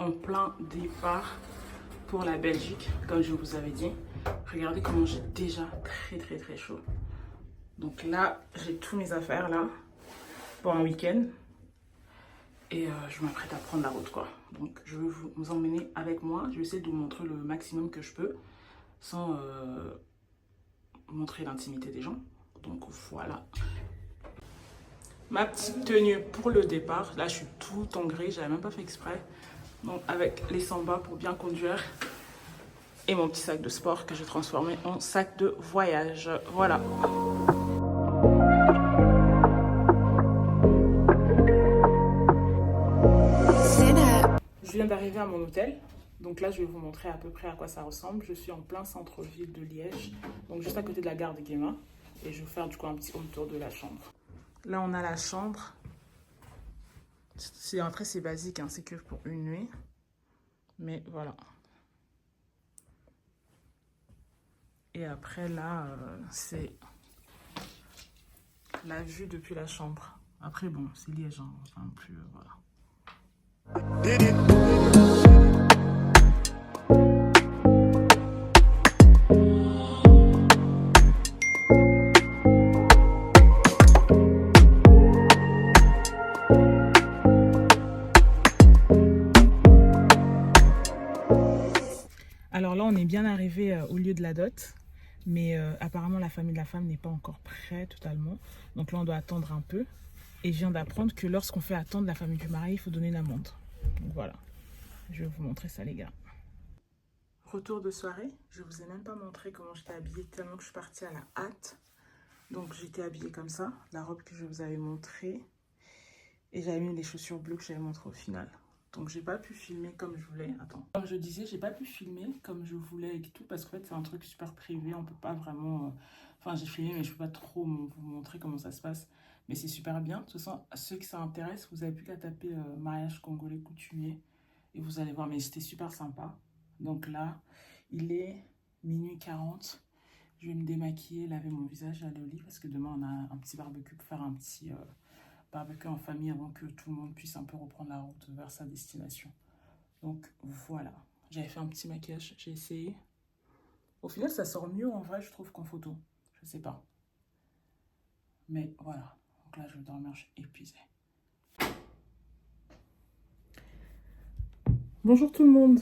en plein départ pour la Belgique, comme je vous avais dit. Regardez comment j'ai déjà très chaud. Donc là, j'ai tous mes affaires là pour un week-end. Et je m'apprête à prendre la route quoi. Donc je vais vous emmener avec moi. Je vais essayer de vous montrer le maximum que je peux sans montrer l'intimité des gens. Donc voilà. Ma petite tenue pour le départ. Là je suis tout en gris, j'avais même pas fait exprès. Donc avec les sambas pour bien conduire. Et mon petit sac de sport que j'ai transformé en sac de voyage. Voilà. Je viens d'arriver à mon hôtel. Donc là, je vais vous montrer à peu près à quoi ça ressemble. Je suis en plein centre-ville de Liège. Donc juste à côté de la gare de Guémin. Et je vais vous faire du coup un petit home tour de la chambre. Là, on a la chambre. Après, c'est basique, hein, c'est que pour une nuit. Mais voilà. Et après, là, c'est la vue depuis la chambre. Après, bon, c'est Liège, hein, enfin plus, voilà. Alors là, on est bien arrivé au lieu de la dot. Mais apparemment, la famille de la femme n'est pas encore prête totalement. Donc là, on doit attendre un peu. Et je viens d'apprendre que lorsqu'on fait attendre la famille du mari, il faut donner une amende. Donc voilà. Je vais vous montrer ça, les gars. Retour de soirée. Je vous ai même pas montré comment j'étais habillée tellement que je suis partie à la hâte. Donc j'étais habillée comme ça. La robe que je vous avais montrée. Et j'avais mis les chaussures bleues que j'avais montrées au final. Donc j'ai pas pu filmer comme je voulais. Attends. Comme je disais, j'ai pas pu filmer comme je voulais et tout parce qu'en fait c'est un truc super privé. On peut pas vraiment... Enfin j'ai filmé mais je peux pas trop vous montrer comment ça se passe. Mais c'est super bien. De toute façon, à ceux que ça intéresse, vous avez plus qu'à taper mariage congolais coutumier. Et vous allez voir, mais c'était super sympa. Donc là, il est minuit 40. Je vais me démaquiller, laver mon visage et aller au lit parce que demain on a un petit barbecue pour faire un petit... barbecue en famille avant que tout le monde puisse un peu reprendre la route vers sa destination. Donc voilà, j'avais fait un petit maquillage, j'ai essayé. Au final, ça sort mieux en vrai, je trouve, qu'en photo. Je sais pas. Mais voilà, donc là, je vais dormir, je suis épuisée. Bonjour tout le monde.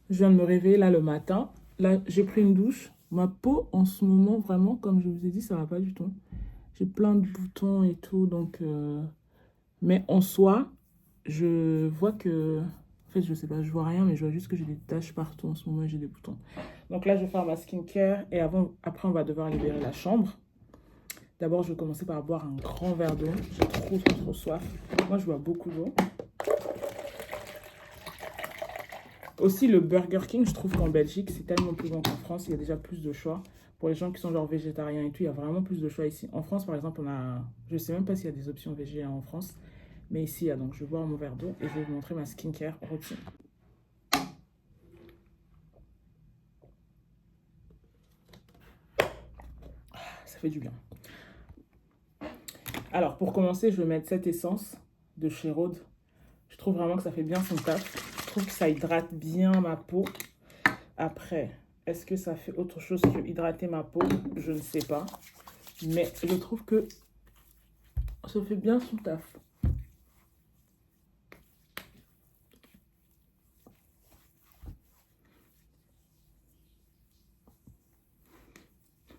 Je viens de me réveiller là le matin. Là, j'ai pris une douche. Ma peau, en ce moment, vraiment, comme je vous ai dit, ça va pas du tout. J'ai plein de boutons et tout, donc... Mais en soi, je vois que... En fait, je sais pas, je vois rien, mais je vois juste que j'ai des taches partout en ce moment et j'ai des boutons. Donc là, je vais faire ma skincare et après, on va devoir libérer la chambre. D'abord, je vais commencer par boire un grand verre d'eau. J'ai trop soif. Moi, je bois beaucoup d'eau. Aussi, le Burger King, je trouve qu'en Belgique, c'est tellement plus bon qu'en France. Il y a déjà plus de choix. Pour les gens qui sont genre végétariens et tout, il y a vraiment plus de choix ici. En France, par exemple, on a... Je sais même pas s'il y a des options végétariennes en France. Mais ici, il y a donc, je vais boire mon verre d'eau et je vais vous montrer ma skincare routine. Ça fait du bien. Alors, pour commencer, je vais mettre cette essence de chez Rhode. Je trouve vraiment que ça fait bien son taf. Je trouve que ça hydrate bien ma peau. Après, est-ce que ça fait autre chose que hydrater ma peau? Je ne sais pas. Mais je trouve que ça fait bien son taf.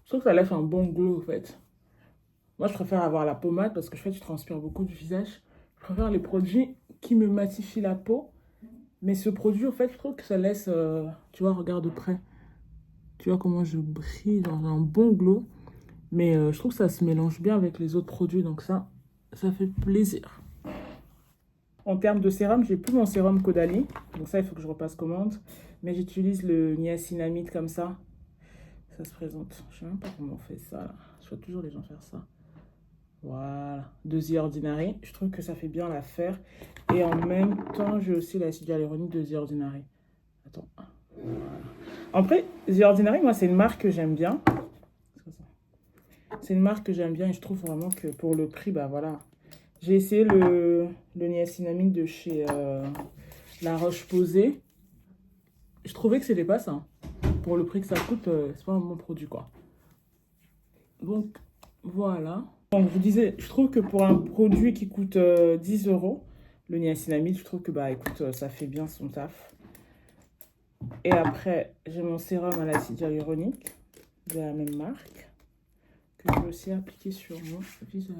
Je trouve que ça laisse un bon glow, en fait. Moi, je préfère avoir la pommade parce que je transpire beaucoup du visage. Je préfère les produits qui me matifient la peau. Mais ce produit, en fait, je trouve que ça laisse... tu vois, regarde de près. Tu vois comment je brille dans un bon glow. Mais je trouve que ça se mélange bien avec les autres produits. Donc ça fait plaisir. En termes de sérum, j'ai plus mon sérum Caudalie. Donc ça, il faut que je repasse commande. Mais j'utilise le niacinamide comme ça. Ça se présente. Je sais même pas comment on fait ça, là. Je vois toujours les gens faire ça. Voilà. De The Ordinary. Je trouve que ça fait bien l'affaire. Et en même temps, j'ai aussi l'acide hyaluronique de The Ordinary. Attends. Voilà. Après, The Ordinary, moi, c'est une marque que j'aime bien. C'est une marque que j'aime bien et je trouve vraiment que pour le prix, bah voilà. J'ai essayé le niacinamide de chez La Roche-Posay. Je trouvais que c'était pas ça. Pour le prix que ça coûte, c'est pas un bon produit, quoi. Donc, voilà. Donc, je vous disais, je trouve que pour un produit qui coûte 10 euros, le niacinamide, je trouve que, bah, écoute, ça fait bien son taf. Et après, j'ai mon sérum à l'acide hyaluronique de la même marque que je vais aussi appliquer sur mon visage.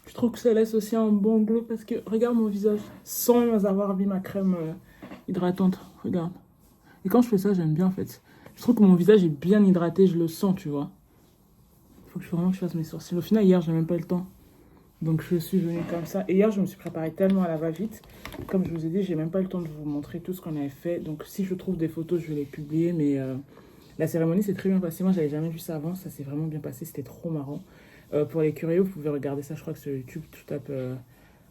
Je trouve que ça laisse aussi un bon glow parce que regarde mon visage sans même avoir mis ma crème hydratante. Regarde. Et quand je fais ça, j'aime bien en fait. Je trouve que mon visage est bien hydraté, je le sens, tu vois. Il faut que je fasse mes sourcils. Au final, hier, j'ai même pas eu le temps. Donc je suis venue comme ça. Et hier, je me suis préparée tellement à la va-vite. Comme je vous ai dit, j'ai même pas eu le temps de vous montrer tout ce qu'on avait fait. Donc si je trouve des photos, je vais les publier. Mais la cérémonie s'est très bien passée. Moi, j'avais jamais vu ça avant. Ça s'est vraiment bien passé. C'était trop marrant. Pour les curieux, vous pouvez regarder ça. Je crois que sur YouTube, tu tapes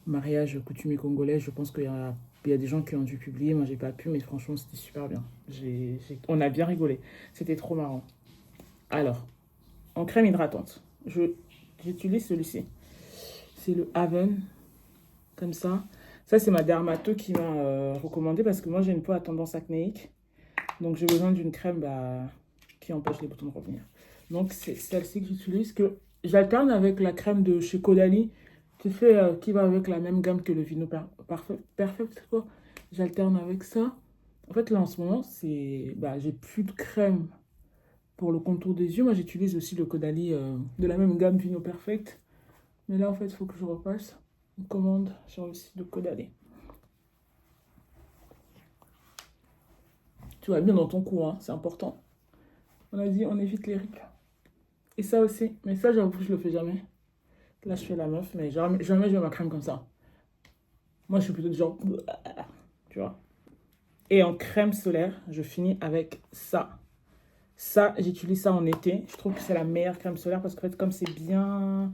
mariage coutumier congolais. Je pense qu'il y a des gens qui ont dû publier. Moi, j'ai pas pu. Mais franchement, c'était super bien. On a bien rigolé. C'était trop marrant. Alors, en crème hydratante, j'utilise celui-ci. C'est le Haven, comme ça. Ça, c'est ma dermato qui m'a recommandé parce que moi, j'ai une peau à tendance acnéique. Donc, j'ai besoin d'une crème qui empêche les boutons de revenir. Donc, c'est celle-ci que j'utilise, que j'alterne avec la crème de chez Caudalie, qui va avec la même gamme que le Vino Perfect, quoi. J'alterne avec ça. En fait, là, en ce moment, j'ai plus de crème pour le contour des yeux. Moi, j'utilise aussi le Caudalie de la même gamme Vino Perfect. Mais là, en fait, il faut que je repasse une commande sur le site de Caudalie. Tu vas bien dans ton cou, hein, c'est important. On a dit, on évite les rides. Et ça aussi. Mais ça, j'avoue que je le fais jamais. Là, je fais la meuf, mais jamais, jamais je mets ma crème comme ça. Moi, je suis plutôt du genre... Tu vois. Et en crème solaire, je finis avec ça. Ça, j'utilise ça en été. Je trouve que c'est la meilleure crème solaire parce qu'en fait, comme c'est bien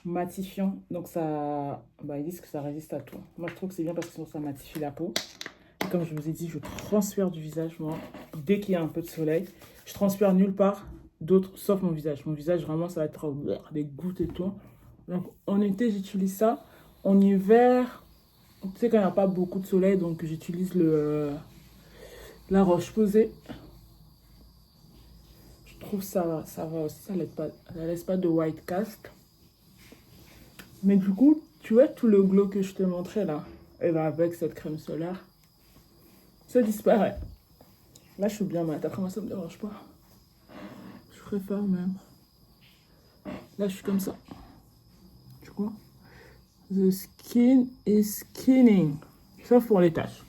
matifiant, donc ça... Bah, ils disent que ça résiste à tout. Moi, je trouve que c'est bien parce que sinon, ça matifie la peau. Et comme je vous ai dit, je transpire du visage, moi, dès qu'il y a un peu de soleil. Je transpire nulle part d'autre, sauf mon visage. Mon visage, vraiment, ça va être des gouttes et tout. Donc, en été, j'utilise ça. En hiver, tu sais, quand il n'y a pas beaucoup de soleil, donc j'utilise la Roche-Posay. Je trouve ça va aussi, ça laisse pas de white cast. Mais du coup, tu vois tout le glow que je te montrais là, et ben avec cette crème solaire, ça disparaît. Là, je suis bien mat. Après, moi, ça me dérange pas. Je préfère même. Là, je suis comme ça. Tu vois? The skin is skinning. Sauf pour les taches.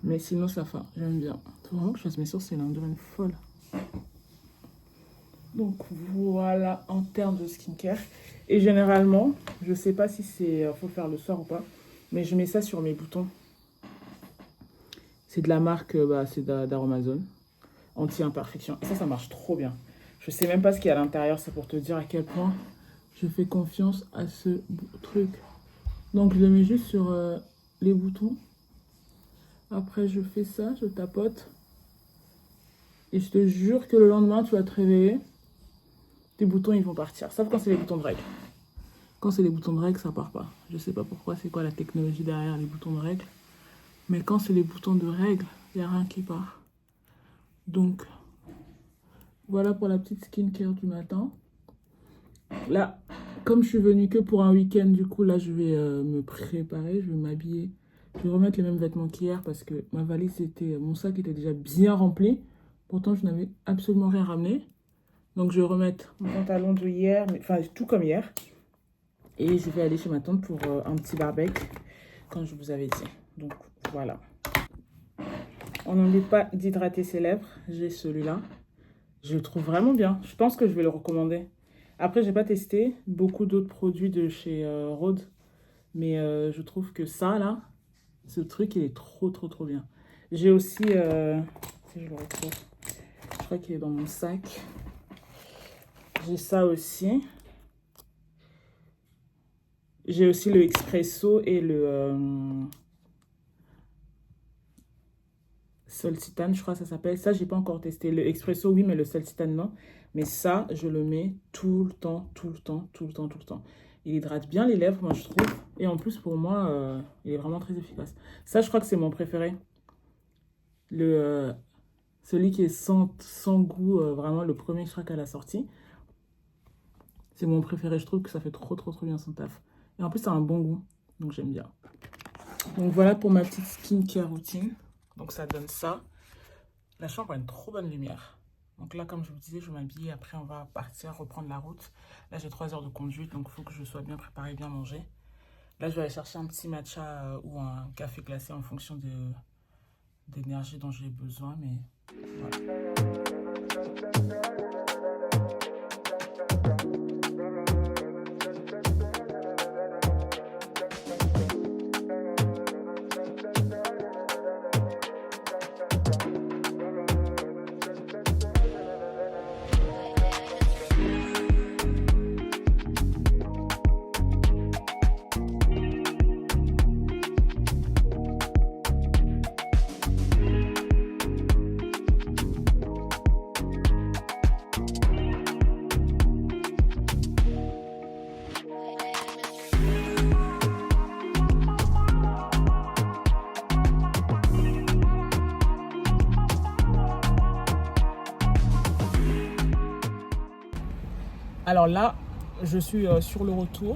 Mais sinon, ça va. J'aime bien. Faut vraiment que je fasse mes sourcils, là, on dirait une folle. Donc, voilà en termes de skincare. Et généralement, je sais pas si faut faire le soir ou pas, mais je mets ça sur mes boutons. C'est de la marque, c'est d'Aromazone. Anti-imperfection. Et ça marche trop bien. Je sais même pas ce qu'il y a à l'intérieur, c'est pour te dire à quel point je fais confiance à ce truc. Donc je le mets juste sur les boutons. Après je fais ça, je tapote. Et je te jure que le lendemain, tu vas te réveiller. Tes boutons, ils vont partir. Sauf quand c'est les boutons de règles. Quand c'est les boutons de règles, ça part pas. Je sais pas pourquoi, c'est quoi la technologie derrière les boutons de règles. Mais quand c'est les boutons de règles, il n'y a rien qui part. Donc, voilà pour la petite skincare du matin. Là, comme je suis venue que pour un week-end, du coup, là, je vais me préparer, je vais m'habiller. Je vais remettre les mêmes vêtements qu'hier parce que ma valise mon sac était déjà bien rempli. Pourtant, je n'avais absolument rien ramené. Donc, je vais remettre mon pantalon de hier, enfin, tout comme hier. Et je vais aller chez ma tante pour un petit barbecue, comme je vous avais dit. Donc, voilà. On n'oublie pas d'hydrater ses lèvres. J'ai celui-là. Je le trouve vraiment bien. Je pense que je vais le recommander. Après, j'ai pas testé beaucoup d'autres produits de chez Rhode. Mais je trouve que ça, là, ce truc, il est trop, trop, trop bien. J'ai aussi... si je le retrouve. Je crois qu'il est dans mon sac. J'ai ça aussi. J'ai aussi le Expresso et Solcitane, je crois que ça s'appelle. Ça, j'ai pas encore testé. Le Expresso, oui, mais le Solcitane, non. Mais ça, je le mets tout le temps, tout le temps, tout le temps, tout le temps. Il hydrate bien les lèvres, moi, je trouve. Et en plus, pour moi, il est vraiment très efficace. Ça, je crois que c'est mon préféré. Celui qui est sans goût, vraiment le premier, je crois qu'elle a sorti. C'est mon préféré. Je trouve que ça fait trop, trop, trop bien son taf. Et en plus, ça a un bon goût. Donc, j'aime bien. Donc, voilà pour ma petite skincare routine. Donc, ça donne ça. La chambre a une trop bonne lumière. Donc là, comme je vous disais, je vais m'habiller. Après, on va partir, reprendre la route. Là, j'ai 3 heures de conduite. Donc, il faut que je sois bien préparée, bien mangée. Là, je vais aller chercher un petit matcha ou un café glacé en fonction d'énergie dont j'ai besoin. Mais voilà. Alors là, je suis sur le retour.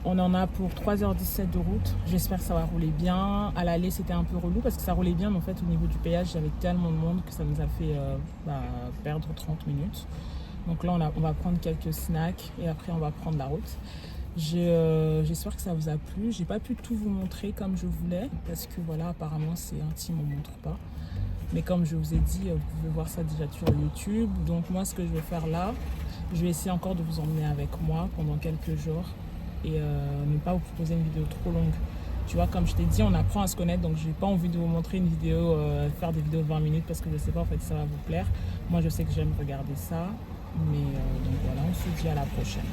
On en a pour 3h17 de route. J'espère que ça va rouler bien. À l'aller, c'était un peu relou parce que ça roulait bien. Mais en fait, au niveau du péage, j'avais tellement de monde que ça nous a fait perdre 30 minutes. Donc là, on va prendre quelques snacks et après, on va prendre la route. J'espère que ça vous a plu. J'ai pas pu tout vous montrer comme je voulais parce que voilà, apparemment, c'est intime, on ne montre pas. Mais comme je vous ai dit, vous pouvez voir ça déjà sur YouTube. Donc moi, ce que je vais faire là, je vais essayer encore de vous emmener avec moi pendant quelques jours et ne pas vous proposer une vidéo trop longue. Tu vois, comme je t'ai dit, on apprend à se connaître, donc je n'ai pas envie de vous montrer une vidéo, faire des vidéos de 20 minutes parce que je ne sais pas en fait si ça va vous plaire. Moi, je sais que j'aime regarder ça. Mais donc voilà, on se dit à la prochaine.